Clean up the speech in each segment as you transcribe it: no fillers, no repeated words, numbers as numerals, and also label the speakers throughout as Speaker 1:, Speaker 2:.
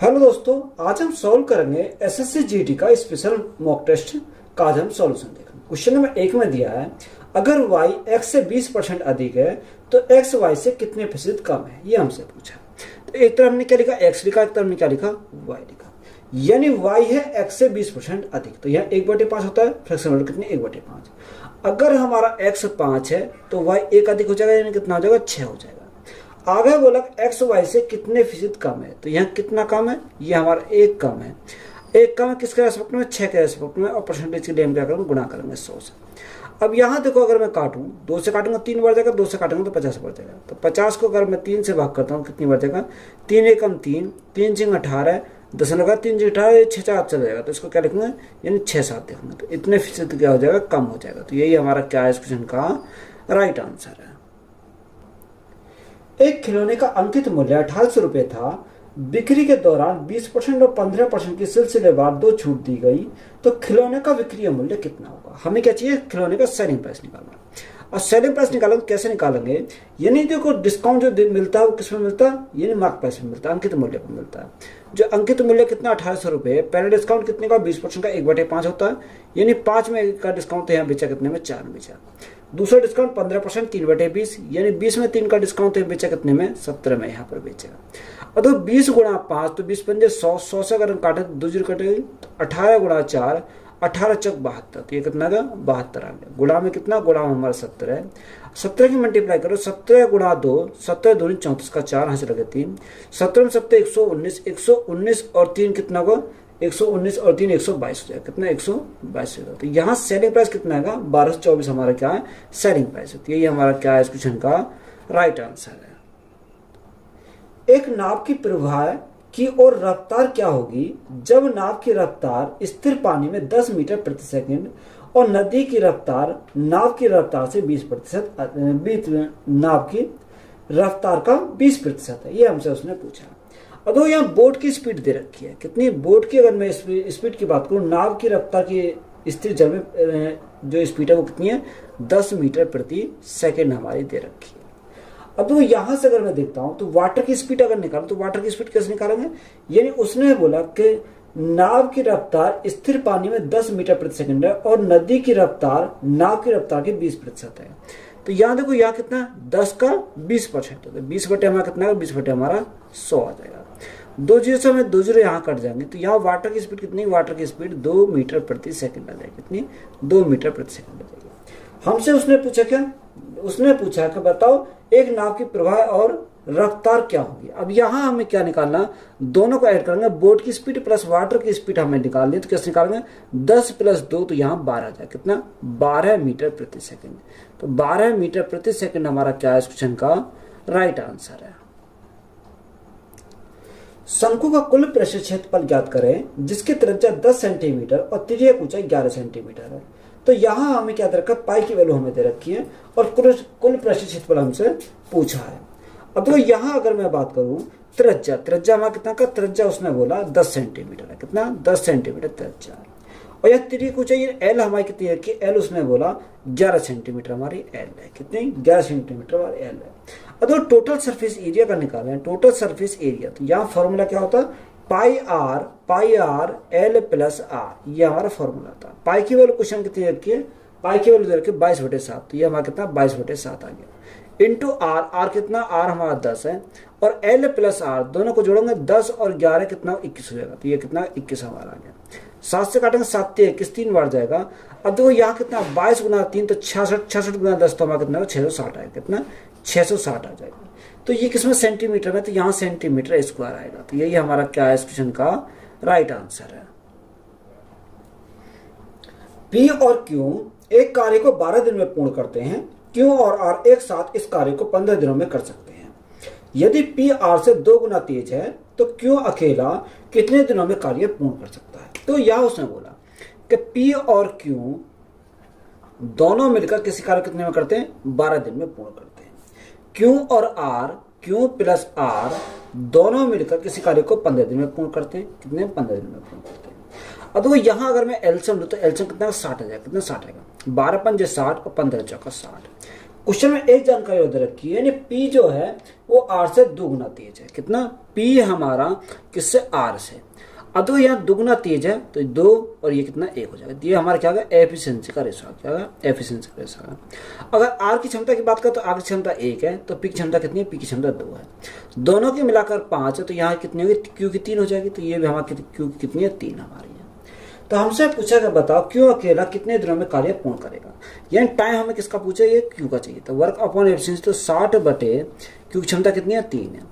Speaker 1: Hello दोस्तों, आज हम सॉल्व करेंगे एसएससी जीडी का स्पेशल मॉक टेस्ट का। आज हम सॉल्यूशन देखेंगे। क्वेश्चन नंबर 1 में दिया है, अगर y x से 20% अधिक है तो x y से कितने फीसद कम है, ये हमसे पूछा। तो एक तरफ हमने क्या लिखा, x लिखा, एक तरफ हमने क्या लिखा, y लिखा। यानी y है x से 20% अधिक, तो यहाँ 1/5 होता है, फ्रैक्शन ऑर्डर कितने 1/5। अगर हमारा x 5 है तो y 1 अधिक हो जाएगा, यानी कितना हो जाएगा, 6 हो जाएगा। आगे बोला एक्स वाई से कितने फीसद कम है, तो यहाँ कितना कम है, ये हमारा 1 कम है। 1 कम है किसके रेस्पेक्ट में, 6 के रेस्पेक्ट में, और परसेंटेज के लिए हम क्या करेंगे, गुणा करेंगे 100 से। अब यहाँ देखो, अगर मैं काटूं, 2 से काटूंगा 3 बढ़ जाएगा, 2 से काटूंगा तो 50 बढ़ जाएगा। तो 50 को अगर मैं 3 से भाग करता हूँ कितनी बढ़ जाएगा, 3 एकम 3, 3 सिंह 18, 10 लगा 3 से 18, 6 4 चला जाएगा। तो इसको क्या लिखेंगे, यानी 6-7 लिखेंगे। तो इतने फीसद क्या हो जाएगा, कम हो जाएगा। तो यही हमारा क्या है इस क्वेश्चन का राइट आंसर है। एक खिलौने का अंकित मूल्य 2800 रुपये था। बिक्री के दौरान 20% और 15% की सिलसिलेवार 2 छूट दी गई, तो खिलौने का विक्रय मूल्य कितना होगा। हमें क्या चाहिए, खिलौने का सेलिंग प्राइस निकालना। और सेलिंग प्राइस निकालेंगे, कैसे निकालेंगे, यानी देखो डिस्काउंट जो मिलता है वो किस में मिलता है, यानी मार्क प्राइस में मिलता है, अंकित मूल्य पर मिलता है। जो अंकित मूल्य कितना 2800 रुपये, पहले डिस्काउंट कितने का, 20% का 1/5 होता है, यानी 5 में का डिस्काउंट तो यहाँ बेचा कितने में, 4 में बेचा। दूसरा डिस्काउंट 15%, 3/20, यानी 20 में 3 का डिस्काउंट है, बेचा कितने में, 17 में यहाँ पर बेचेगा। और तो 20 गुणा 5 तो 20 पंजे 100, 100 से अगर काटे तो 2 जीरो कटेगी, तो 18 गुणा 4, 18 चौक 72, तो ये कितना का 72 आ गया। गुणा में कितना, गुणा में हमारा 70 है। 17 की मल्टीप्लाई करो, 17 गुणा 2, 17 दूनी 34 का 4 यहाँ से लगे 3, 17 में 7 119, 119 और 3 कितना होगा, 119 और 3 122 हो जाएगा। कितना, 122 होगा। तो यहाँ सेलिंग प्राइस कितना आएगा, 1224 हमारा क्या है, सेलिंग प्राइस होती है। यही हमारा क्या है इस क्वेश्चन का राइट आंसर है। एक नाव की प्रवाह की और रफ्तार क्या होगी जब नाव की रफ्तार स्थिर पानी में 10 मीटर प्रति सेकंड और नदी की रफ्तार नाव की रफ्तार से 20%, नाव की रफ्तार का 20% है। ये हमसे उसने पूछा। अब तो यहाँ बोट की स्पीड दे रखी है, कितनी बोट की, अगर मैं स्पीड की बात करूँ, नाव की रफ्तार की स्थिर जल में जो स्पीड है वो कितनी है, 10 मीटर प्रति सेकंड हमारी दे रखी है। अब तो यहाँ से अगर मैं देखता हूँ तो वाटर की स्पीड अगर निकालूं तो वाटर की स्पीड कैसे निकालेंगे, यानी उसने बोला कि नाव की रफ्तार स्थिर पानी में 10 मीटर प्रति सेकंड है और नदी की रफ्तार नाव की रफ्तार के 20% है। तो यहाँ देखो, यहाँ कितना, 10 का 20%, तो 20 बटे हमारा कितना है, 20 बटे हमारा 100 आ जाएगा। 2 जीरो से हमें 2 जीरो यहाँ कट जाएंगे, तो यहाँ वाटर की स्पीड कितनी, वाटर की स्पीड 2 मीटर प्रति सेकंड आ जाएगी। कितनी, 2 मीटर प्रति सेकंड आ जाएगी। हमसे उसने पूछा क्या, उसने पूछा कि बताओ एक नाव की प्रवाह और रफ्तार क्या होगी। अब यहाँ हमें क्या निकालना, दोनों को ऐड करेंगे, बोट की स्पीड प्लस वाटर की स्पीड हमें निकालनी है। तो कैसे निकालेंगे, 10 + 2 तो यहाँ 12 आ जाए। कितना, 12 मीटर प्रति सेकंड। तो 12 मीटर प्रति सेकंड हमारा क्या है इस क्वेश्चन का राइट आंसर है। शंकु का कुल पृष्ठ क्षेत्रफल ज्ञात करें जिसकी त्रिज्या 10 सेंटीमीटर और तिर्यक ऊंचाई 11 सेंटीमीटर है। तो यहाँ हमें क्या दे रखा है, पाई की वैल्यू हमें दे रखी है और कुल पृष्ठ क्षेत्रफल हमसे पूछा है। अब तो यहाँ अगर मैं बात करूं, त्रिज्या हमारा कितना का, त्रिज्या उसने बोला 10 सेंटीमीटर है। कितना, 10 सेंटीमीटर त्रिज्या। और यह तिर्यक ऊंचाई एल हमारी कितनी है, कि एल उसने बोला 11 सेंटीमीटर हमारी एल है। कितनी, 11 सेंटीमीटर हमारी एल है। अब तो टोटल सरफेस एरिया का निकालें, टोटल सरफेस एरिया, तो यहाँ फॉर्मूला क्या होता है, पाई आर एल प्लस आर, ये हमारा फॉर्मूला था। पाई की वैल्यू क्वेश्चन कितनी रखी है, पाई की वैल्यू दे रखी है 22/7, तो ये हमारा कितना 22/7 आ गया। इंटू आर कितना, आर हमारा 10 है, और एल प्लस आर दोनों को जोड़ेंगे 10 और 11 कितना 21 हो जाएगा। तो ये कितना 21 हमारा आ गया। 7 से काटेंगे 7 × 21, 3 बार जाएगा। अब देखो यहाँ कितना, 22 गुना 3 तो 66, 66 गुना 10 तो हमारा कितना 660 आएगा। कितना, 660 आ जाएगा। तो ये किसमें, सेंटीमीटर में, तो यहाँ सेंटीमीटर स्क्वायर आएगा। तो यही हमारा क्या है इस क्वेश्चन का राइट आंसर है। पी और क्यू एक कार्य को 12 दिन में पूर्ण करते हैं, क्यू और आर एक साथ इस कार्य को 15 दिनों में कर सकते हैं। यदि पी आर से 2 गुना तेज है तो क्यू अकेला कितने दिनों में कार्य पूर्ण कर सकता है। तो यह उसने बोला कि पी और क्यू दोनों मिलकर किसी कार्य कितने में करते हैं, 12 दिन में पूर्ण करते हैं। क्यू और आर, क्यू प्लस आर दोनों मिलकर किसी कार्य को 15 दिन में पूर्ण करते हैं। कितने, 15 दिन में पूर्ण करते हैं। अब तो यहाँ अगर मैं एलसीएम लूँ तो एलसीएम कितना 60 आ जाएगा। कितना 60 आएगा, 12 × 5 = 60 और 15 × 4 = 60। क्वेश्चन में एक जानकारी और दे रखी है, यानी P जो है वो R से दुगुना तेज है। कितना? P हमारा किससे? R से। अब तो यहाँ दुगुना तेज है तो 2 और ये कितना? 1 हो जाएगा। ये हमारा क्या होगा? एफिशिएंसी का रेशो क्या होगा? एफिशिएंसी का रेशो होगा। अगर R की क्षमता की बात करें तो R की क्षमता 1 है, तो P की क्षमता कितनी है? P की क्षमता 2 है। दोनों की मिलाकर 5 है, तो यहाँ कितनी होगी? Q की 3 हो जाएगी। तो ये भी हमारी Q की कितनी है? 3 हमारी है। तो हमसे पूछा गया बताओ क्यों अकेला कितने दिनों में कार्य पूर्ण करेगा। यानी टाइम हमें किसका पूछा? ये Q का चाहिए। तो वर्क अपॉन एफिशिएंसी, तो 60 बटे Q की क्षमता कितनी है? 3 है।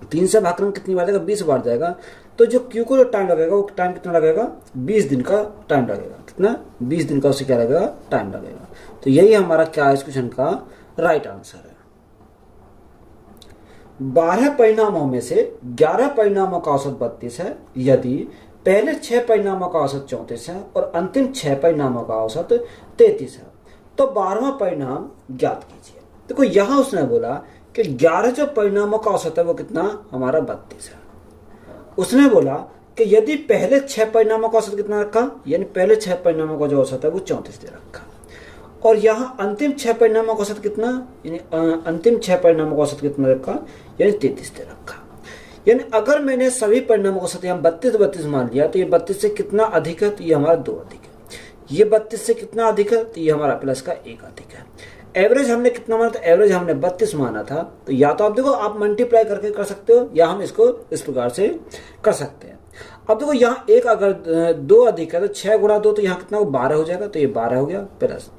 Speaker 1: 3 से भाग करके कितनी बार जाएगा? 20 बार जाएगा। तो जो Q को जो टाइम लगेगा वो टाइम कितना लगेगा? 20 दिन का टाइम लगेगा। कितना? 20 दिन का उसे क्या लगेगा? टाइम लगेगा। तो यही हमारा क्या है इस क्वेश्चन का राइट आंसर है। 12 परिणामों में से 11 परिणामों का औसत 32 है। यदि पहले 6 परिणामों का औसत 34 है और अंतिम 6 परिणामों का औसत 33 है, तो 12वां परिणाम ज्ञात कीजिए। देखो यहां उसने बोला कि 11 जो परिणामों का औसत है वो कितना? हमारा 32 है। उसने बोला कि यदि पहले 6 परिणामों का औसत कितना रखा, यानी पहले 6 परिणामों का जो औसत है वो 34 दे रखा, और यहाँ अंतिम 6 परिणामों का औसत कितना, यानी अंतिम 6 परिणामों का औसत कितना रखा, यानी 33 दे रखा। यानी अगर मैंने सभी परिणामों का औसत यहाँ 32 मान लिया तो ये 32 से कितना अधिक है? तो ये हमारा 2 अधिक है। ये 32 से कितना अधिक है? तो ये हमारा प्लस का 1 अधिक है। एवरेज हमने कितना माना था? एवरेज हमने 32 माना था। तो या तो आप देखो आप मल्टीप्लाई करके कर सकते हो, या हम इसको इस प्रकार से कर सकते हैं। अब देखो यहाँ 1 अगर 2 अधिक है तो 6 गुणा 2 तो यहाँ कितना हो? 12 हो जाएगा। तो ये 12 हो गया, प्लस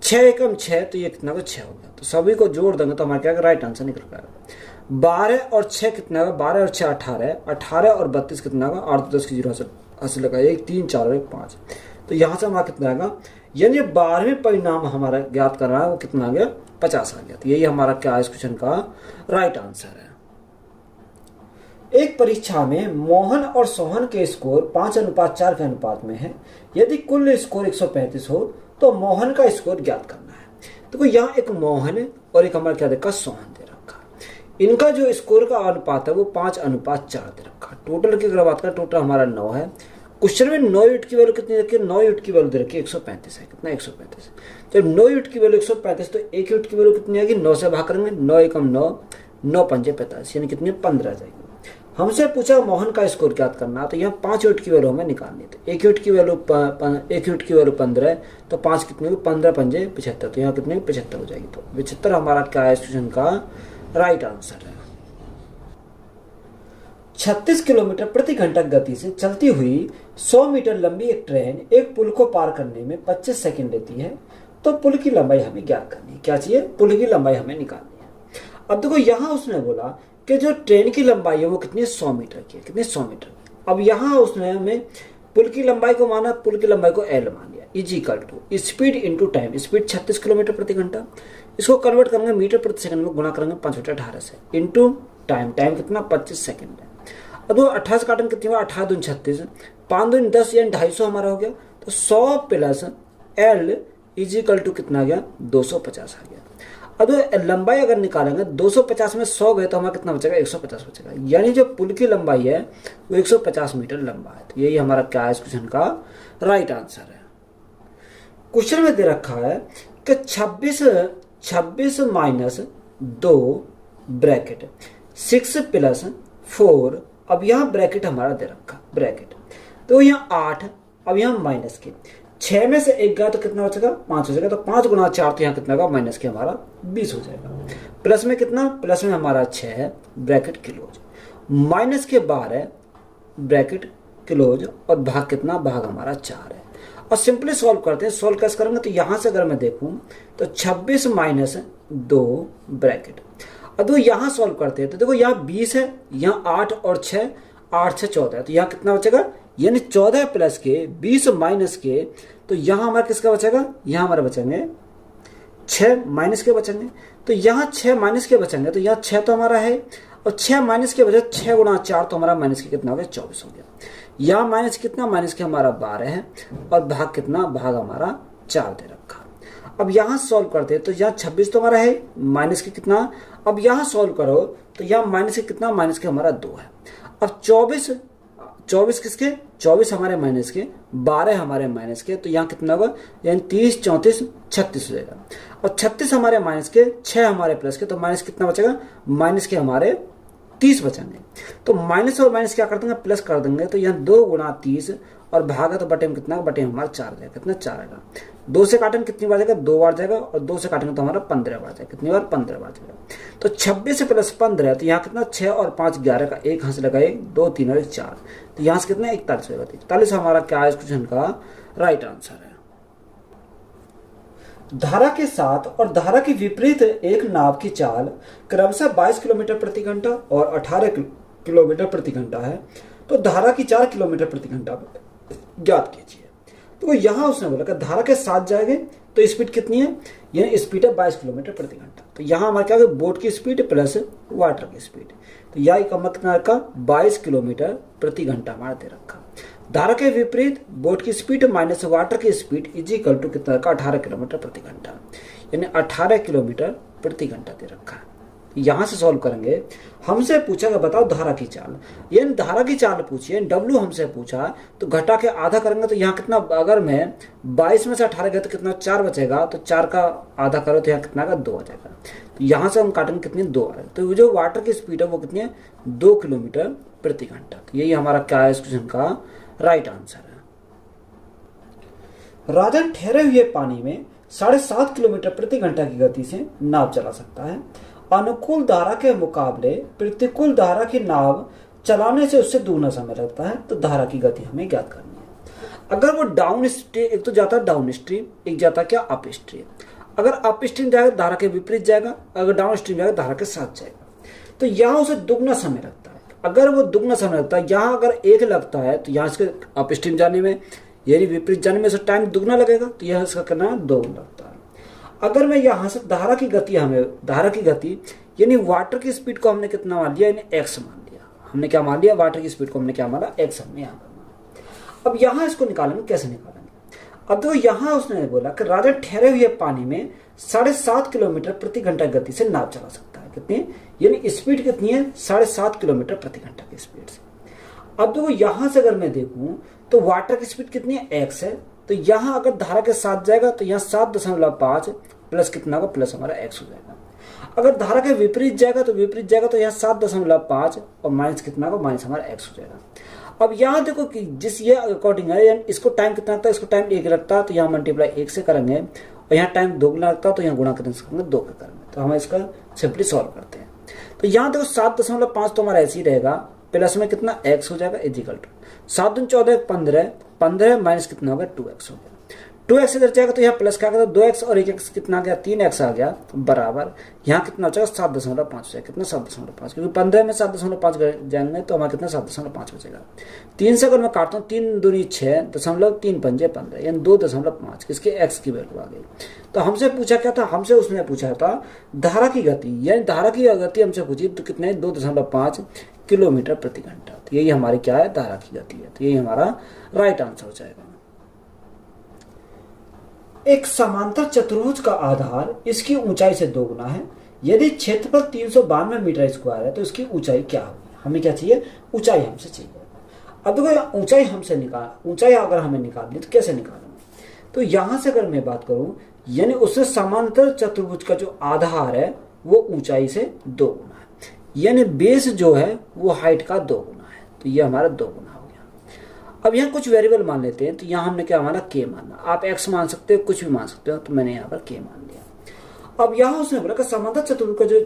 Speaker 1: 6 एकम 6 तो ये कितना हो? 6 हो गया। तो सभी को जोड़ देंगे तो हमारा क्या राइट आंसर निकल पाएगा। 12 और 6 कितना होगा? 12 और 6 18 है। 18 और 32 कितना होगा? 8 10 की 0 हासिल लगा, 1 3 4 और 1 5। तो यहाँ से हमारा कितना आएगा? यानी 12वें परिणाम हमारा ज्ञात करना है वो कितना आ गया? 50 आ गया। तो यही हमारा क्या है इस क्वेश्चन का राइट आंसर है। एक परीक्षा में मोहन और सोहन के स्कोर 5:4 के अनुपात में है। यदि कुल स्कोर 135 हो तो मोहन का स्कोर ज्ञात करना है। तो यहाँ एक मोहन और एक हमारा क्या देखा? सोहन दे रखा। इनका जो स्कोर का अनुपात है वो 5:4 दे रखा। टोटल की अगर बात करें, टोटल हमारा 9 है। क्वेश्चन में 9 यूनिट की वैल्यू कितनी रखी है? 9 यूनिट की वैल्यू दे रखी है 135 है। कितना? 135। तो 9 यूनिट की वैल्यू 135, तो 1 यूनिट की वैल्यू कितनी आएगी? 9 से भाग करेंगे, 9 एकम 9, 9 पंजे 45, यानी कितनी? 15 जाएगी। हमसे पूछा मोहन का स्कोर ज्ञात करना, तो यहाँ 5 यूनिट की वैल्यू हमें निकालनी है। 1 यूनिट की वैल्यू 15 है, तो 5 कितनी होगी? 15 पंजे 75, तो यहाँ कितनी? 75 हो जाएगी। तो 75 हमारा क्या है इस क्वेश्चन का राइट आंसर है। 36 किलोमीटर प्रति घंटा गति से चलती हुई 100 मीटर लंबी एक ट्रेन एक पुल को पार करने में 25 सेकंड लेती है। तो पुल की लंबाई हमें ज्ञात करनी है। क्या चाहिए? पुल की लंबाई हमें निकालनी है। अब देखो यहाँ उसने बोला कि जो ट्रेन की लंबाई है वो कितनी? 100 मीटर की है। कितनी? 100 मीटर। अब यहाँ उसने हमें पुल की लंबाई को माना, पुल की लंबाई को L मान लिया, is equal to speed into time. Speed 36 kilometre प्रति घंटा, इसको कन्वर्ट करेंगे मीटर प्रति सेकंड में, गुणा करेंगे 5/18 से, इंटू टाइम। टाइम कितना? 25 सेकंड है। अब 28 काटन कितनी हुआ? 18 दूनी 36, 5 दूनी 10, यानी 250 हमारा हो गया। तो 100 प्लस L इजिकल टू कितना आ गया? 250 आ गया। अब लंबाई अगर निकालेंगे 250 में 100 गए तो हमारा कितना बचेगा? 150 बचेगा। यानी जो पुल की लंबाई है वो 150 मीटर लंबा है। तो यही हमारा क्या है इस क्वेश्चन का राइट आंसर है। क्वेश्चन में दे रखा है कि 26 माइनस 2 ब्रैकेट 6 प्लस 4। अब यहाँ ब्रैकेट हमारा दे रखा, ब्रैकेट तो यहाँ 8, अब यहाँ माइनस के 6 में से 1 गया तो कितना बचेगा? 5 हो जाएगा। तो 5 गुणा 4 तो यहाँ कितना होगा? माइनस के हमारा 20 हो जाएगा। प्लस में कितना? प्लस में हमारा 6 है, ब्रैकेट क्लोज, माइनस के 12 ब्रैकेट क्लोज, और भाग कितना? भाग हमारा 4 है। और सिंपली सॉल्व करते हैं। सॉल्व कैसे करेंगे? तो यहाँ से अगर मैं देखूँ तो 26 माइनस 2 ब्रैकेट, अब यहाँ सॉल्व करते हैं तो देखो यहाँ 20 है, यहाँ 8 और 6, 8 से 14 है। तो यहाँ कितना बचेगा? यानी 14 प्लस के 20 माइनस के, तो यहाँ हमारा किसका बचेगा? यहाँ हमारा बचेंगे 6 माइनस के बचेंगे। तो यहाँ 6 माइनस के बचेंगे, तो यहाँ 6 तो हमारा है, और 6 माइनस के बचे 6 गुणा 4 तो हमारा माइनस के कितना हो गया? 24 हो गया। यहाँ माइनस कितना? माइनस के हमारा 12 है, और भाग कितना? भाग हमारा 4 दे रखा। अब यहाँ सॉल्व करते हैं तो यहाँ 26 तो हमारा है, माइनस के कितना? अब यहाँ सॉल्व करो तो यहाँ माइनस के कितना? माइनस के हमारा 2 है। अब 24 24 किसके, 24 हमारे माइनस के, 12 हमारे माइनस के, तो यहाँ कितना होगा, यानी 30, 34, 36 हो जाएगा। और 36 हमारे माइनस के, 6 हमारे प्लस के, तो माइनस कितना बचेगा, माइनस के हमारे 30 बचेंगे। तो माइनस और माइनस क्या कर देंगे, प्लस कर देंगे, तो यहाँ 2 गुणा 30 और भागा तो बटे में कितना, बटे में हमारा 4 जाएगा, कितना 4 आएगा। 2 से काटेंगे कितनी बार जाएगा, 2 बार जाएगा, और 2 से काटेंगे तो हमारा 15 बार जाएगा, कितनी बार, 15 बार जाएगा। तो 26 प्लस 15, तो यहाँ कितना, 6 और 5 11 का, एक हाथ से लगा 1, 2, 3 और 4, तो यहाँ से कितना 41 होगा। 41 हमारा क्या है इस क्वेश्चन का राइट आंसर है। धारा के साथ और धारा के विपरीत एक नाव की चाल क्रमशः 22 किलोमीटर प्रति घंटा और 18 किलोमीटर प्रति घंटा है, तो धारा की 4 किलोमीटर प्रति घंटा ज्ञात कीजिए। तो यहां उसने बोला कि धारा के साथ जाएंगे तो स्पीड कितनी है, यह स्पीड है 22 किलोमीटर प्रति घंटा। तो यहां हमारे क्या है, बोट की स्पीड प्लस वाटर की स्पीड, तो यह कितना रखा, 22 किलोमीटर प्रति घंटा हमारा दे रखा। धारा के विपरीत बोट की स्पीड माइनस वाटर की स्पीड इज इक्वल टू कितना रखा, 18 किलोमीटर प्रति घंटा, यानी 18 किलोमीटर प्रति घंटा दे रखा है। यहां से सॉल्व करेंगे। हमसे पूछा कि बताओ धारा की चाल, यानी धारा की चाल पूछिए, डब्ल्यू हमसे पूछा, तो घटा के आधा करेंगे तो यहाँ कितना, अगर मैं 22 में से 18 गया तो कितना 4 बचेगा, तो 4 का आधा करो तो यहाँ कितना का 2 आ जाएगा। तो यहाँ से हम काटेंगे कितनी, 2 आएगा। तो जो वाटर की स्पीड है वो कितनी है, 2 किलोमीटर प्रति घंटा। तो यही हमारा क्या है इस क्वेश्चन का राइट आंसर है। राजन ठहरे हुए पानी में 7.5 किलोमीटर प्रति घंटा की गति से नाव चला सकता है। अनुकूल धारा के मुकाबले प्रतिकूल धारा की नाव चलाने से उससे दुगना समय लगता है, तो धारा की गति हमें ज्ञात करनी है। अगर वो डाउन स्ट्रीम, एक तो जाता है डाउन स्ट्रीम, एक जाता क्या अप स्ट्रीम। अगर अप स्ट्रीम जाएगा धारा के विपरीत जाएगा, अगर डाउन स्ट्रीम जाएगा धारा के साथ जाएगा, तो यहाँ उसे दुगना समय लगता है। अगर वो दुगना समय लगता है, यहाँ अगर 1 लगता है तो यहाँ इसके अप स्ट्रीम जाने में यानी विपरीत जाने में टाइम दुगना लगेगा, तो यह इसका करना 2 लगता है। अगर मैं यहाँ से धारा की गति, हमें धारा की गति यानी वाटर की स्पीड को हमने कितना मान लिया, यानी x मान लिया। हमने क्या मान लिया, वाटर की स्पीड को हमने क्या माना, x हमने यहाँ करना। अब यहाँ इसको निकालेंगे, कैसे निकालेंगे। अब तो यहाँ उसने बोला कि राजा ठहरे हुए पानी में 7.5 किलोमीटर प्रति घंटा गति से नाव चला सकता है। कितनी, यानी स्पीड कितनी है, 7.5 किलोमीटर प्रति घंटा की स्पीड से। अब देखो यहाँ से अगर मैं देखूं तो वाटर की स्पीड कितनी है, x है, तो यहाँ अगर धारा के साथ जाएगा तो यहाँ 7.5 प्लस कितना होगा, प्लस हमारा x हो जाएगा। अगर धारा के विपरीत जाएगा तो यहाँ 7.5 और माइनस कितना होगा, माइनस हमारा x हो जाएगा। अब यहाँ देखो कि जिस ये अकॉर्डिंग है, इसको टाइम कितना लगता है, इसको टाइम 1 लगता है, तो यहाँ मल्टीप्लाई 1 से करेंगे, और यहाँ टाइम 2 लगता है, तो यहाँ गुणा करने से करेंगे 2 के करेंगे। तो हम इसका सिंपली सॉल्व करते हैं। तो यहाँ देखो 7.5 तो हमारा ऐसे ही रहेगा, प्लस में कितना x हो जाएगा इजिकल टू 7 दूनी 14 15 माइनस कितना होगा 2x हो गया। 2x इधर जाएगा तो यहाँ प्लस क्या गया, 2x और 1x कितना आ गया, 3x आ गया, बराबर यहाँ कितना हो जाएगा 7.5 है, कितना 7.5, क्योंकि 15 में 7.5 जाएंगे तो हमारा कितना 7.5 बचेगा। 3 से अगर मैं काटता हूँ, 3 दूनी 6 दशमलव 3 पंजे 15, यानी 2.5 किसके x की वैल्यू आ गई। तो हमसे पूछा क्या था, हमसे उसने पूछा था धारा की गति, यानी धारा की गति हमसे पूछी तो कितने 2.5 किलोमीटर प्रति घंटा। तो यही हमारी क्या है, धारा की गति है। तो यही हमारा राइट आंसर हो जाएगा। एक समांतर चतुर्भुज का आधार इसकी ऊंचाई से 2 गुना है। यदि क्षेत्रफल 392 मीटर स्क्वायर है तो इसकी ऊंचाई क्या होगी। हमें क्या चाहिए, ऊंचाई हमसे चाहिए। अब देखो ऊंचाई हमसे ऊंचाई अगर हमें निकालनी तो कैसे निकालेंगे। तो यहां से अगर मैं बात करूं, यानी उससे समांतर चतुर्भुज का जो आधार है वो ऊंचाई से 2 गुना है, यानी बेस जो है वो हाइट का 2 गुना है। तो ये हमारा 2 गुना हो गया। अब यहाँ कुछ वेरिएबल मान लेते हैं। तो यहाँ हमने क्या माना, k माना। आप x मान सकते हो, कुछ भी मान सकते हो, तो मैंने यहाँ पर k मान लिया। अब यहाँ उसने बोला कि समांतर चतुर्भुज का जो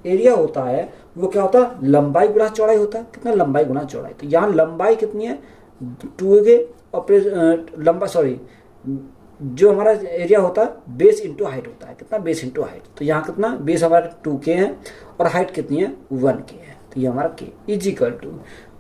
Speaker 1: एरिया होता है वो क्या होता है, लंबाई गुणा चौड़ाई होता है। कितना, लंबाई गुणा चौड़ाई। तो यहाँ लंबाई कितनी है 2 और जो हमारा एरिया होता है बेस इंटू हाइट होता है। कितना, बेस इंटू हाइट। तो यहाँ कितना, बेस हमारा 2k है और हाइट कितनी है 1k है। तो ये हमारा k is equal to,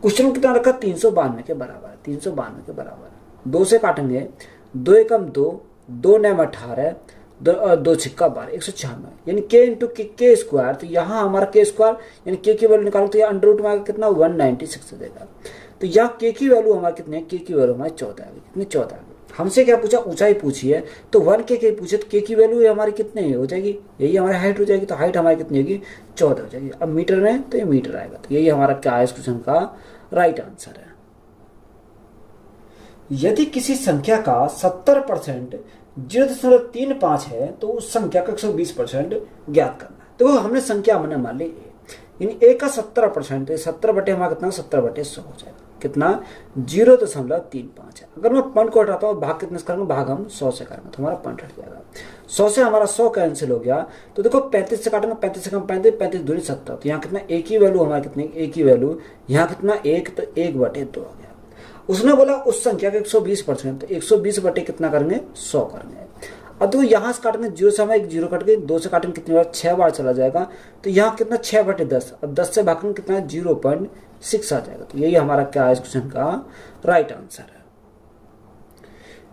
Speaker 1: question में कितना रखा, 392 के बराबर। 392 के बराबर 2 से काटेंगे, 2 एकम 2, 2 9 18, 2 छिक्का 12, 196, यानी k इंटू के स्क्वायर। तो यहाँ हमारा k स्क्वायर यानी k की वैल्यू निकालो तो ये अंडर रूट में आएगा कितना 196 देगा। तो यहाँ k की वैल्यू हमारी कितनी है, k की वैल्यू हमारी 14 आएगी। कितनी, 14 आएगी। हमसे क्या पूछा, ऊंचाई पूछी है, तो 1k पूछे तो k की वैल्यू हमारी कितनी हो जाएगी, यही हमारी हाइट हो जाएगी। तो हाइट हमारी कितनी होगी, 14 हो जाएगी। अब मीटर में तो ये मीटर आएगा। तो यही हमारा क्या है इस क्वेश्चन का राइट आंसर है। यदि किसी संख्या का 70% 0.35 है तो उस संख्या का 120% ज्ञात करना है। तो हमने संख्या हमने मान ली ए, यानी ए का 70% है, 70 बटे हमारा कितना 70/100 हो जाएगा, कितना 0.35 है। अगर मैं पॉइंट को हटाता हूँ भाग कितने से करेंगे, भाग हम 100 से करेंगे तो हमारा पॉइंट हट जाएगा। 100 से हमारा 100 कैंसिल हो गया, तो देखो 35 से काटेंगे, 35 से कम 35, 35 दूनी 70, तो यहाँ कितना एक ही वैल्यू हमारा, कितनी एक ही वैल्यू, यहाँ कितना 1, तो 1/2 हो गया। उसने बोला उस संख्या का 120%, तो 120 बटे कितना करेंगे 100 करेंगे। अब देखो यहाँ से काटेंगे 0 से हमें 1 0 कट गई, 2 से काटेंगे कितनी बार 6 बार चला जाएगा, तो यहाँ कितना 6/10, अब 10 से भागेंगे कितना 0.6 आ जाएगा। तो यही हमारा क्या है इस क्वेश्चन का राइट आंसर है।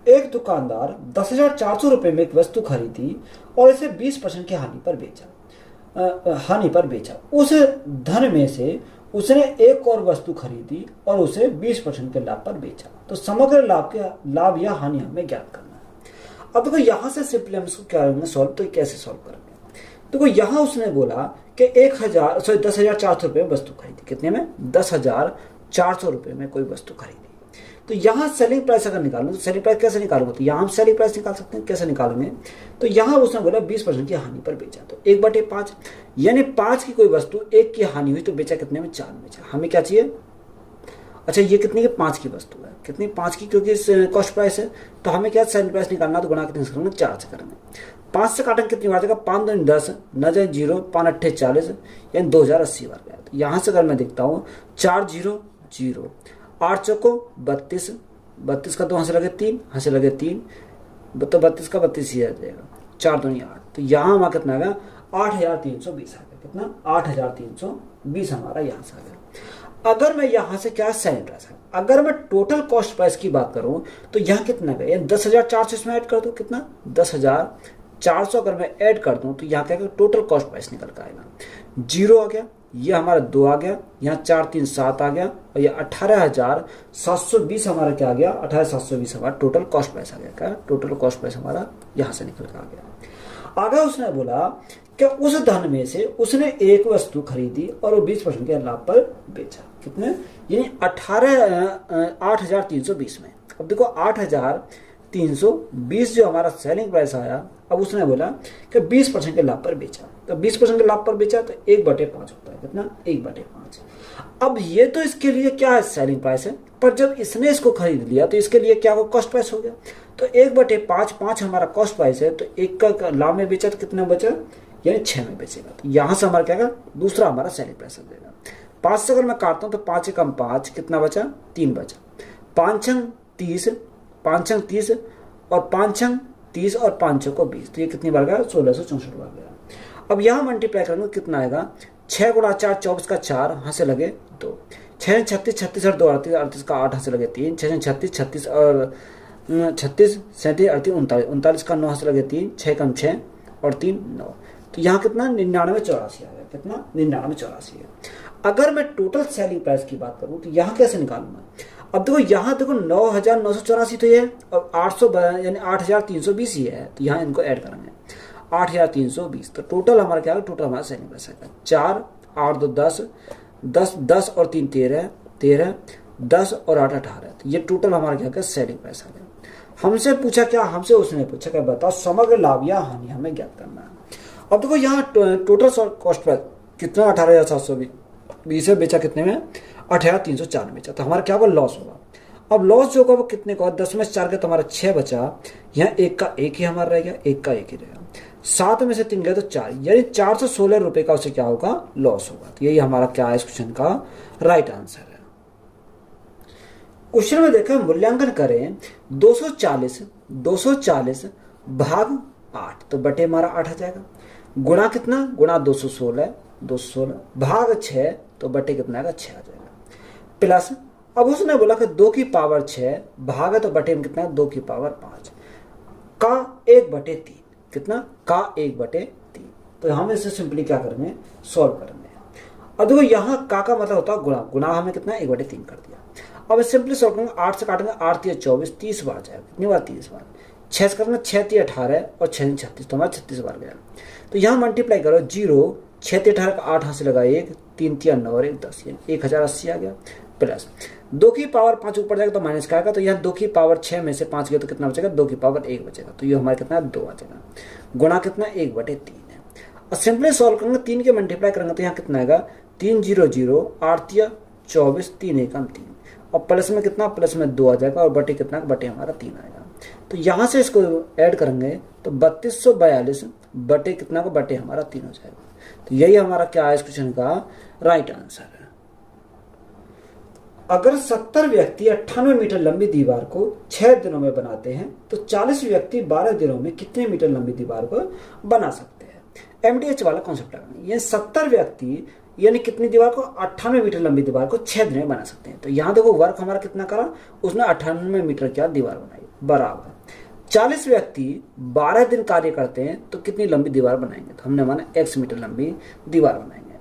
Speaker 1: एक दुकानदार 10,400 रुपए में एक वस्तु खरीदी और इसे 20% की हानि पर बेचा। उस धन में से उसने एक और वस्तु खरीदी और उसे 20% के लाभ पर बेचा। तो समग्र लाभ या हानि हमें ज्ञात करना है। अब देखो यहाँ से सिंपली हम इसको क्या करेंगे सॉल्व, तो कैसे सॉल्व करेंगे। देखो यहाँ उसने बोला कि 10,400 रुपये में वस्तु खरीदी, कितने में 10,400 रुपये में कोई वस्तु खरीदी। तो यहाँ सेलिंग प्राइस अगर निकालूं तो सेलिंग प्राइस कैसे निकालूंगा, तो यहाँ हम सेलिंग प्राइस निकाल सकते हैं, कैसे निकालेंगे, तो यहाँ उसने बोला 20% की हानि पर बेचा, तो 1/5 यानी 5 की कोई वस्तु 1 की हानि हुई तो बेचा कितने में 4 में बेचा। हमें क्या चाहिए, अच्छा ये कितनी की 5 की वस्तु है, कितनी 5 की, क्योंकि कॉस्ट प्राइस है तो हमें क्या सेलिंग प्राइस निकालना, तो गुणा कितने से करेंगे 4 से करेंगे। 5 से काटेंगे कितनी बार जाएगा 5 दूनी 10, न जाए 0, 5 8 40, यानी 2080 बार गया। तो यहाँ से अगर मैं देखता हूँ 4 0 0, 8 चौको 32, 32 का 2 हाथ से लगे 3, हाथ से लगे 3, तो 32 का 32 ही आ जाएगा, 4 दूनी 8, तो यहाँ हमारा कितना आ गया 8,320 आ गया, कितना 8,320 हमारा यहाँ से आ गया। अगर मैं यहाँ से क्या सेलिंग प्राइस है, अगर मैं टोटल कॉस्ट प्राइस की बात करूँ तो यहाँ कितना गया 10,400 इसमें ऐड कर दूँ, कितना 10,400 अगर मैं ऐड कर दूँ तो यहाँ क्या टोटल कॉस्ट प्राइस निकल कर आएगा, 0 आ गया, ये हमारा 2 आ गया, यहाँ 4 3 7 आ गया, और ये 18,720 हमारा क्या आ गया 18,720 हमारा टोटल कॉस्ट प्राइस आ गया। क्या टोटल कॉस्ट प्राइस हमारा यहाँ से निकल कर आ गया। आगे उसने बोला कि उस धन में से उसने एक वस्तु खरीदी और वो 20% के लाभ पर बेचा, कितने यानी 8,320 में। अब देखो 8,320 जो हमारा सेलिंग प्राइस आया, अब उसने बोला कि 20% के लाभ पर बेचा, तो 20% के लाभ पर बेचा तो 1/5 होता है, कितना 1/5। अब ये तो इसके लिए क्या है सेलिंग प्राइस है, पर जब इसने इसको खरीद लिया तो इसके लिए क्या कॉस्ट प्राइस हो गया, तो 1/5, 5 हमारा कॉस्ट प्राइस है, तो 1 का लाभ में बेचा तो कितना बचा, यानी 6 में बेचेगा। तो यहाँ से हमारा क्या दूसरा हमारा सेलिंग प्राइस हो जाएगा। 5 से अगर मैं काटता हूँ तो 5 से कम 5, कितना बचा 3 बचा, 5 छंग 30, 5 छंग 30 और 5 छंग 30 और 5 को 20, तो ये कितनी बार गया 1,664 बार गया। अब यहाँ मल्टीप्लाई करेंगे कितना आएगा, 6 गुणा 4 24 का 4, हाथ से लगे 2, 6 36 36 और 2 38, 38 का 8 हाथ से लगे 3, 6 36 36 और 36 37 38 39, 39 का 9 हाथ से लगे 3, 6 कम 6 और 3 9, तो यहाँ कितना 99,84 आ गया, कितना 99,84 है। अगर मैं टोटल सेलिंग प्राइस की बात करूँ तो यहाँ कैसे निकालूंगा, अब देखो यहाँ देखो 9,984 तो ये है, और 800 यानी 8,320 ही है, तो यहाँ इनको ऐड करेंगे 8,320, तो टोटल हमारा क्या है, टोटल हमारा सेलिंग प्राइस है 4 8 2 10 10 10 और 3 13 13 10 और 8 18, तो ये टोटल हमारा क्या है सेलिंग प्राइस आ गया। हमसे पूछा क्या, हमसे उसने पूछा क्या बताओ समग्र लाभ या हानि हमें ज्ञात करना है। अब देखो यहाँ टोटल कॉस्ट प्राइस कितना 18,720 है, बेचा कितने में 8,304 में बेचा, तो हमारा क्या होगा लॉस होगा। अब लॉस जो होगा वो कितने का, 10 में से 4 का तो हमारा 6 बचा, यहाँ 1 का 1 ही हमारा रह गया, 1 का 1 ही रहेगा, 7 में से 3 गया तो 4, यानी 416 रुपए का उसे क्या होगा लॉस होगा। तो यही हमारा क्या है इस क्वेश्चन का राइट आंसर है। क्वेश्चन में देखा मूल्यांकन करें 240 भाग 8, तो बटे हमारा 8 आ जाएगा, गुणा कितना गुणा 216 भाग 6, तो बटे कितना आएगा 6 आ जाएगा, प्लस अब उसने बोला कि 2 की पावर 6 भाग है तो बटे में कितना 2 की पावर 5 का 1/3, कितना का 1/3, तो हम इसे सिंपली क्या करेंगे सॉल्व करेंगे। अब देखो यहाँ का मतलब होता है गुणा, गुणा हमें कितना 1/3 कर दिया। अब सिंपली सॉल्व करेंगे, 8 से काटेंगे 8 3 24 30 बार जाएगा, कितनी बार 30 बार, 6 से करेंगे 6 3 18 और 6 36, तो हमारा 36 बार गया। तो यहाँ मल्टीप्लाई करो 0 6 3 18 का 8 हाथ से लगा 1 3 3 9 और 1 10, यानी 1,080 आ गया। प्लस 2 की पावर 5 ऊपर जाएगा तो माइनस का आएगा, तो यहाँ 2 की पावर 6 में से 5 गया तो कितना बचेगा, 2 की पावर 1 बचेगा, तो ये हमारा कितना 2 बचेगा, गुणा कितना 1/3 है। और सिंपली सॉल्व करेंगे, 3 के मल्टीप्लाई करेंगे तो यहाँ कितना आएगा 3 0 0 8 24 3 1 3, और प्लस में कितना, प्लस में 2 आ जाएगा, और बटे कितना, बटे हमारा 3 आएगा। तो यहाँ से इसको ऐड करेंगे तो 3242 बटे कितना को, बटे हमारा 3 हो जाएगा। तो यही हमारा क्या है इस क्वेश्चन का राइट आंसर है। अगर 70 व्यक्ति 98 मीटर लंबी दीवार को 6 दिनों में बनाते हैं तो 40 व्यक्ति 12 दिनों में कितने मीटर लंबी दीवार को बना सकते हैं। MDH वाला कॉन्सेप्ट लगाना, ये 70 व्यक्ति यानी कितनी दीवार को, 98 मीटर लंबी दीवार को 6 दिन में बना सकते हैं। तो यहाँ देखो वर्क हमारा कितना करा, उसने 98 मीटर क्या दीवार बनाई, बराबर 40 व्यक्ति 12 दिन कार्य करते हैं तो कितनी लंबी दीवार बनाएंगे, तो हमने माना x मीटर लंबी दीवार बनाएंगे।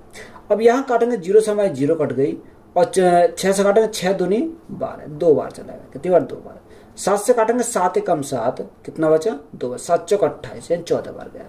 Speaker 1: अब यहाँ काटेंगे 0 से हमारी 0 कट गई, और 6 से काटेंगे 6 दूनी 12, 2 बार चलाएगा, कितनी बार 2 बार। 7 से काटेंगे 7 एकम 7, कितना बचा 2 बार, 7 चौक 28 यानी 14 बार गया।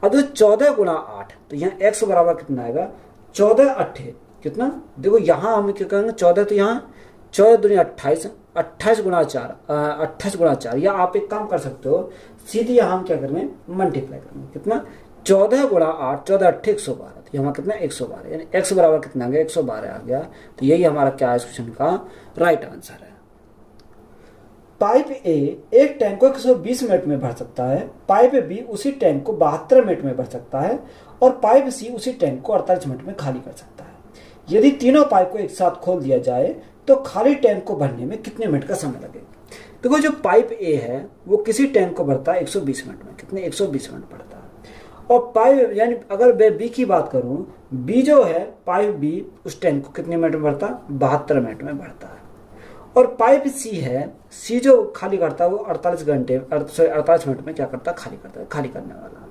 Speaker 1: अब 14 गुणा 8, तो यहाँ x बराबर कितना आएगा 14 8 कितना, देखो यहाँ हम क्या करेंगे 14, तो यहाँ 14 दूनी 28, 28 गुणा 4 28 गुणा 4, या आप एक काम कर सकते हो सीधे यहाँ हम क्या करेंगे मल्टीप्लाई करेंगे, कितना 14 गुणा 8 14 8 112, तो यहाँ कितना 112 यानी x बराबर कितना आ गया 112 आ गया। तो यही हमारा क्या है इस क्वेश्चन का राइट आंसर है। पाइप ए एक टैंक को 120 मिनट में भर सकता है, पाइप बी उसी टैंक को 72 मिनट में भर सकता है, और पाइप सी उसी टैंक को 48 मिनट में खाली कर सकता है। यदि तीनों पाइप को एक साथ खोल दिया जाए तो खाली टैंक को भरने में कितने मिनट का समय लगेगा। देखो जो पाइप ए है वो किसी टैंक को भरता है 120 मिनट में, कितने 120 मिनट भरता है। और पाइप यानी अगर मैं बी की बात करूं, बी जो है पाइप बी उस टैंक को कितने मिनट में भरता है 72 मिनट में भरता है। और पाइप सी है, सी जो खाली करता है वो 48 मिनट में क्या करता है खाली करता है, खाली करने वाला।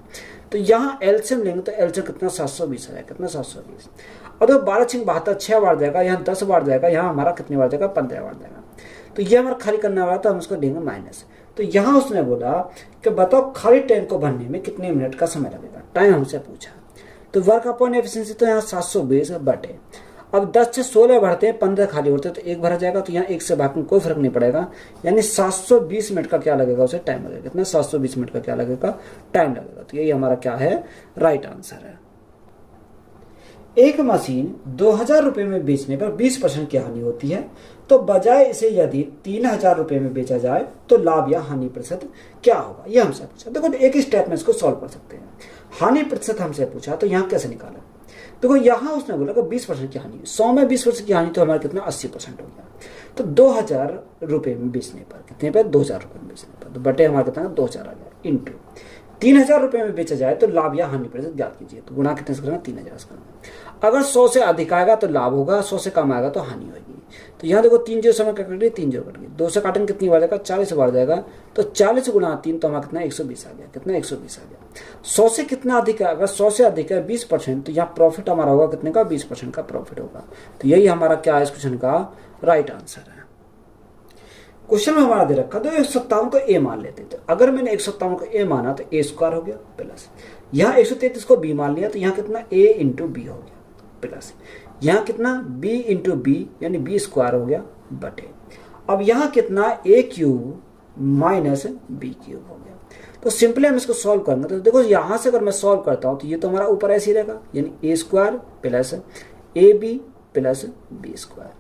Speaker 1: तो यहाँ एलसीएम लेंगे तो एलसीएम कितना 720 है, कितना 720। और तो 12 6 72 6 बार जाएगा, यहाँ 10 बार जाएगा, यहाँ हमारा कितनी बार जाएगा 15 बार जाएगा। तो ये हमारा खाली करने वाला तो हम उसको देंगे माइनस। तो यहाँ उसने बोला कि बताओ खाली टैंक को भरने में कितने मिनट का समय लगेगा, टाइम हमसे पूछा। तो वर्क अपॉन एफिशिएंसी तो यहाँ 720 बटे, अब 10 से 16 भरते हैं 15 खाली होते हैं तो 1 भरा जाएगा, तो यहाँ 1 से भाग में कोई फर्क नहीं पड़ेगा, यानी 720 मिनट का क्या लगेगा उसे टाइम लगेगा, कितना 720 मिनट का क्या लगेगा टाइम लगेगा। तो यही हमारा क्या है राइट आंसर है। एक मशीन 2000 रुपए में बेचने पर 20% की हानि होती है, तो बजाय इसे यदि 3000 रुपए में बेचा जाए तो लाभ या हानि प्रतिशत क्या होगा, यह हमसे पूछा। देखो एक स्टेप में इसको सॉल्व कर सकते हैं। हानि प्रतिशत हमसे पूछा तो यहाँ कैसे निकाला, देखो यहाँ उसने बोला कि 20% की हानि, 100 में 20% की हानि तो हमारा कितना 80% हो गया। तो 2000 रुपए में बेचने पर कितने पे 2000 रुपए में बेचने पर, तो बटे हमारा कितना 2000 आ गया, इंटू 3000 रुपए में बेचा जाए तो लाभ या हानि प्रतिशत ज्ञात कीजिए, तो गुणा कितने से करेंगे 3000 से करेंगे। अगर 100 से अधिक आएगा तो लाभ होगा, 100 से कम आएगा तो हानि होगी। तो यहाँ देखो 3 0 समय कट गई, 3 0 कट गई, 2 से काटेंगे कितनी बार जाएगा 40 बार जाएगा, तो 40 गुणा 3 तो हमारा कितना 120 आ गया, कितना 120 आ गया। 100 से कितना अधिक है, अगर 100 से अधिक है 20%, तो यहाँ प्रॉफिट हमारा होगा कितने का 20% का प्रॉफिट होगा। तो यही हमारा क्या है इस क्वेश्चन का राइट आंसर है। क्वेश्चन में हमारा दे रखा तो 157 को ए मान लेते थे, अगर मैंने 157 को ए माना तो ए स्क्वायर हो गया प्लस, यहाँ 133 को बी मान लिया तो यहाँ कितना ए इंटू बी हो गया प्लस, यहाँ कितना बी इंटू बी यानी बी स्क्वायर हो गया बटे, अब यहाँ कितना ए क्यूब माइनस बी क्यूब हो गया। तो सिंपली हम इसको सॉल्व करेंगे तो देखो यहाँ से अगर मैं सॉल्व करता हूँ तो ये तो हमारा ऊपर ऐसे ही रहेगा, यानी A square plus A B plus B square.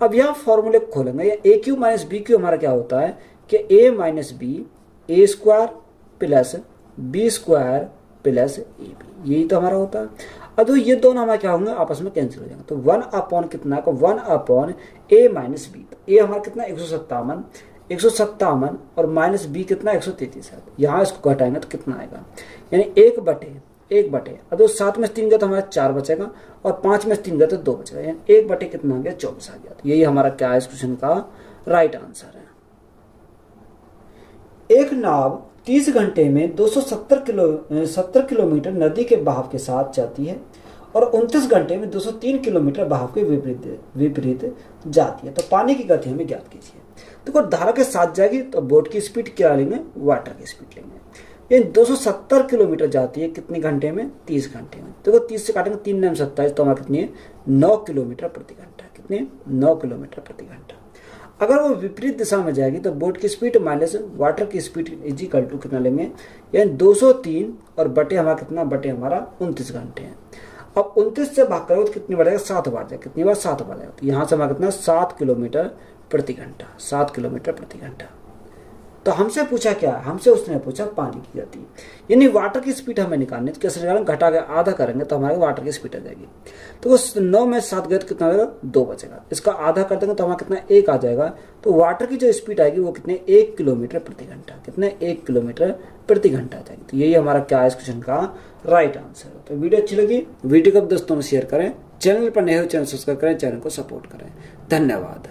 Speaker 1: अब यहाँ फॉर्मूले खोलेंगे, या A cube minus B cube हमारा क्या होता है कि A minus B A square plus B square plus A B, यही तो हमारा होता है। अब तो ये दोनों हमारे क्या होंगे आपस में कैंसिल हो जाएंगे, तो 1 अपॉन कितना का 1 अपॉन ए माइनस बी, ए हमारा कितना 157 और माइनस बी कितना 133 है, यहाँ इसको घटाएंगे तो कितना आएगा, यानी 1 बटे अब तो 7 में 3 गया तो हमारा 4 बचेगा, और 5 में 3 गया तो 2 बचेगा, यानी 1 बटे कितना आ गया 24 आ गया। तो यही हमारा क्या है इस क्वेश्चन का राइट आंसर है। एक नाव 30 घंटे में 270 किलोमीटर नदी के बहाव के साथ जाती है और 29 घंटे में 203 किलोमीटर बहाव के विपरीत जाती है, तो पानी की गति हमें ज्ञात कीजिए। देखो धारा के साथ जाएगी तो बोट की स्पीड क्या लेंगे, वाटर की स्पीड लेंगे। ये 270 किलोमीटर जाती है कितने घंटे में 30 घंटे में, देखो 30 से काटेंगे 3 9 27 तो हमारा कितनी है 9 किलोमीटर प्रति घंटा। कितने 9 किलोमीटर प्रति घंटा। अगर वो विपरीत दिशा में जाएगी तो बोट की स्पीड माइनस वाटर की स्पीड इज इक्वल टू कितना लेंगे, यानी 203 और बटे हमारा कितना, बटे हमारा 29 घंटे हैं। अब 29 से भाग करोगे तो कितनी बार जाएगा, 7 बार जाएगा। कितनी बार, 7 बार जाएगा। तो यहाँ से हमारा कितना 7 किलोमीटर प्रति घंटा, 7 किलोमीटर प्रति घंटा। तो हमसे पूछा क्या, हमसे उसने पूछा पानी की गति, यानी वाटर की स्पीड हमें निकालनी। तो कैसे निकालेंगे, घटा के आधा करेंगे तो हमारे वाटर की स्पीड आ जाएगी। तो उस 9 में 7 गए तो कितना होगा, 2 बचेगा। इसका आधा कर देंगे तो हमारा कितना 1 आ जाएगा। तो वाटर की जो स्पीड आएगी वो कितने 1 किलोमीटर प्रति घंटा, कितने 1 किलोमीटर प्रति घंटा आ जाएगी। तो यही हमारा क्या है इस क्वेश्चन का राइट आंसर है। तो वीडियो अच्छी लगी, वीडियो को दोस्तों में शेयर करें, चैनल पर नए हो चैनल सब्सक्राइब करें, चैनल को सपोर्ट करें। धन्यवाद।